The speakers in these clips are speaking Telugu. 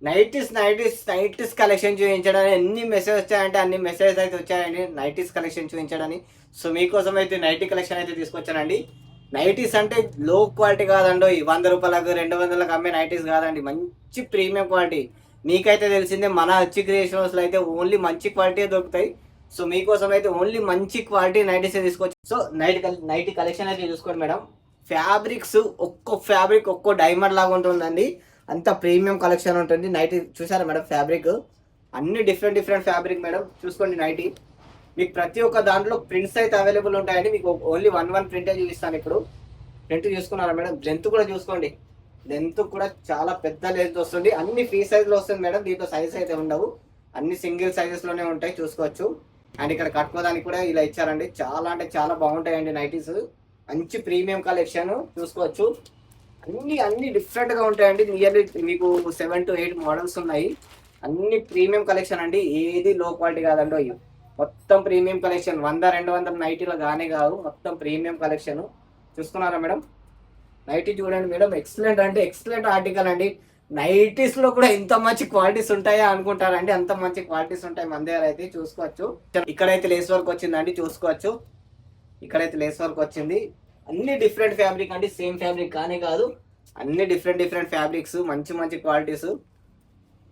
నైటీస్ కలెక్షన్ చూపించడానికి ఎన్ని మెసేజ్ వచ్చాయంటే అన్ని మెసేజ్ అయితే వచ్చాయండి నైటీస్ కలెక్షన్ చూపించడానికి. సో మీకోసం అయితే నైటీ కలెక్షన్ అయితే తీసుకొచ్చానండి. నైటీస్ అంటే లో క్వాలిటీ కాదండి, 100 రూపాయలకు 200లకు అమ్మే నైటీస్ కాదండి, మంచి ప్రీమియం క్వాలిటీ. మీకైతే తెలిసిందే మన అచ్చి క్రియేషన్స్లో అయితే ఓన్లీ మంచి క్వాలిటీ దొరుకుతాయి. సో మీకోసం అయితే ఓన్లీ మంచి క్వాలిటీ నైటీస్ తీసుకొచ్చి. సో నైటీ కలెక్షన్ అయితే చూసుకోండి మేడం. ఫ్యాబ్రిక్స్ ఒక్కో ఫ్యాబ్రిక్ ఒక్కో డైమండ్ లాగా ఉంటుందండి, అంత ప్రీమియం కలెక్షన్ ఉంటుంది. నైటీ చూసారా మేడం, ఫ్యాబ్రిక్ అన్ని డిఫరెంట్ ఫ్యాబ్రిక్ మేడం. చూసుకోండి నైటీ మీకు ప్రతి ఒక్క దాంట్లో ప్రింట్స్ అయితే అవైలబుల్ ఉంటాయండి. మీకు ఓన్లీ వన్ ప్రింటే చూపిస్తాను ఇప్పుడు. ప్రింట్ చూసుకున్నారా మేడం, లెంత్ కూడా చూసుకోండి, లెంత్ కూడా చాలా పెద్ద లెంత్ వస్తుంది. అన్ని ఫ్రీ సైజ్లో వస్తుంది మేడం, దీంట్లో సైజ్ అయితే ఉండవు, అన్ని సింగిల్ సైజెస్లోనే ఉంటాయి చూసుకోవచ్చు. అండ్ ఇక్కడ కట్టుకోవడానికి కూడా ఇలా ఇచ్చారండి, చాలా అంటే చాలా బాగుంటాయండి నైటీస్, మంచి ప్రీమియం కలెక్షన్ చూసుకోవచ్చు. అన్ని డిఫరెంట్గా ఉంటాయండి. నియర్లీ మీకు 7 to 8 మోడల్స్ ఉన్నాయి. అన్ని ప్రీమియం కలెక్షన్ అండి, ఏది లో క్వాలిటీ కాదండి. అయ్యో మొత్తం ప్రీమియం కలెక్షన్, 100-200 నైటీలో గానే కాదు, మొత్తం ప్రీమియం కలెక్షన్ చూసుకున్నారా మేడం. నైటీ చూడండి మేడం, ఎక్సలెంట్ అంటే ఎక్సలెంట్ ఆర్టికల్ అండి. నైటీస్లో కూడా ఇంత మంచి క్వాలిటీస్ ఉంటాయా అనుకుంటారండి, అంత మంచి క్వాలిటీస్ ఉంటాయి మన దగ్గర అయితే చూసుకోవచ్చు. ఇక్కడైతే లేస్ వర్క్ వచ్చిందండి చూసుకోవచ్చు, ఇక్కడైతే లేస్ వర్క్ వచ్చింది. అన్ని డిఫరెంట్ ఫ్యాబ్రిక్ అండి, సేమ్ ఫ్యాబ్రిక్ కానీ కాదు, అన్ని డిఫరెంట్ ఫ్యాబ్రిక్స్, మంచి క్వాలిటీస్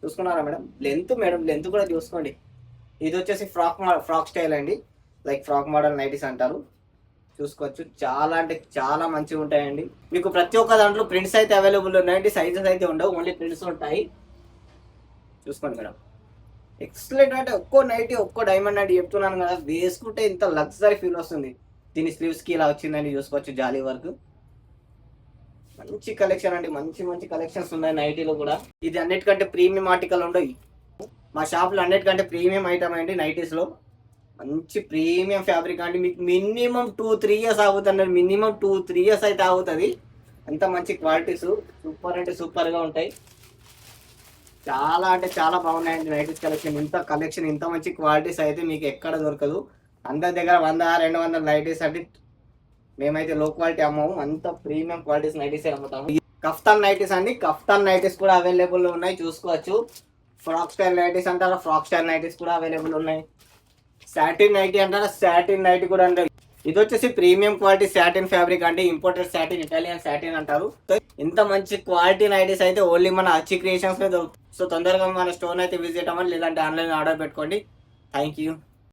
చూసుకున్నారా మేడం. లెంత్ కూడా చూసుకోండి. ఇది వచ్చేసి ఫ్రాక్ స్టైల్ అండి, లైక్ ఫ్రాక్ మోడల్ నైటీస్ అంటారు చూసుకోవచ్చు. చాలా అంటే చాలా మంచిగా ఉంటాయండి. మీకు ప్రతి ఒక్క దాంట్లో ప్రింట్స్ అయితే అవైలబుల్ ఉన్నాయండి, సైజెస్ అయితే ఉండవు, ఓన్లీ ప్రింట్స్ ఉంటాయి చూసుకోండి మేడం. ఎక్సలెంట్ అంటే ఒక్కో నైటీ ఒక్కో డైమండ్ అంటే చెప్తున్నాను కదా, వేసుకుంటే ఇంత లగ్జరీ ఫీల్ వస్తుంది. దీని స్లీవ్స్కి ఇలా వచ్చిందని చూసుకోవచ్చు, జాలీ వర్క్. మంచి కలెక్షన్ అండి, మంచి కలెక్షన్స్ ఉన్నాయి నైటీలో కూడా. ఇది అన్నిటికంటే ప్రీమియం ఆర్టికల్ ఉండవు మా షాప్లో, అన్నిటికంటే ప్రీమియం ఐటమ్ అండి నైటీస్లో. మంచి ప్రీమియం ఫ్యాబ్రిక్ అండి, మీకు మినిమం 2-3 ఇయర్స్ ఆగుతుంది, మినిమం 2-3 ఇయర్స్ అయితే ఆగుతుంది. అంత మంచి క్వాలిటీస్, సూపర్ అంటే సూపర్గా ఉంటాయి. చాలా అంటే చాలా బాగున్నాయండి నైటీస్ కలెక్షన్. ఇంత మంచి క్వాలిటీస్ అయితే మీకు ఎక్కడ దొరకదు. అందరి దగ్గర 100-200 నైటీస్ అంటే మేమైతే లో క్వాలిటీ అమ్మము, అంత ప్రీమియం క్వాలిటీస్ నైటీస్ అమ్ముతాము. కఫ్తాన్ నైటీస్ అండి, కఫ్తాన్ నైటీస్ కూడా అవైలబుల్ ఉన్నాయి చూసుకోవచ్చు. ఫ్రాక్ స్టైల్ నైటీస్ అంటారా, ఫ్రాక్ స్టైల్ నైటీస్ కూడా అవైలబుల్ ఉన్నాయి. సాటిన్ నైటీ అంటారా, సాటిన్ నైటీ కూడా అంటారు. ఇది వచ్చేసి ప్రీమియం క్వాలిటీ సాటిన్ ఫ్యాబ్రిక్ అంటే ఇంపోర్టెడ్ సాటిన్, ఇటాలియన్ సాటిన్ అంటారు. ఇంత మంచి క్వాలిటీ నైటీస్ అయితే ఓన్లీ మన అచ్చి క్రియేషన్స్ లో దొరుకుతాయి. సో తొందరగా మన స్టోర్ అయితే విజిట్ అవ్వండి, లేదంటే ఆన్లైన్ ఆర్డర్ పెట్టుకోండి. Thank you.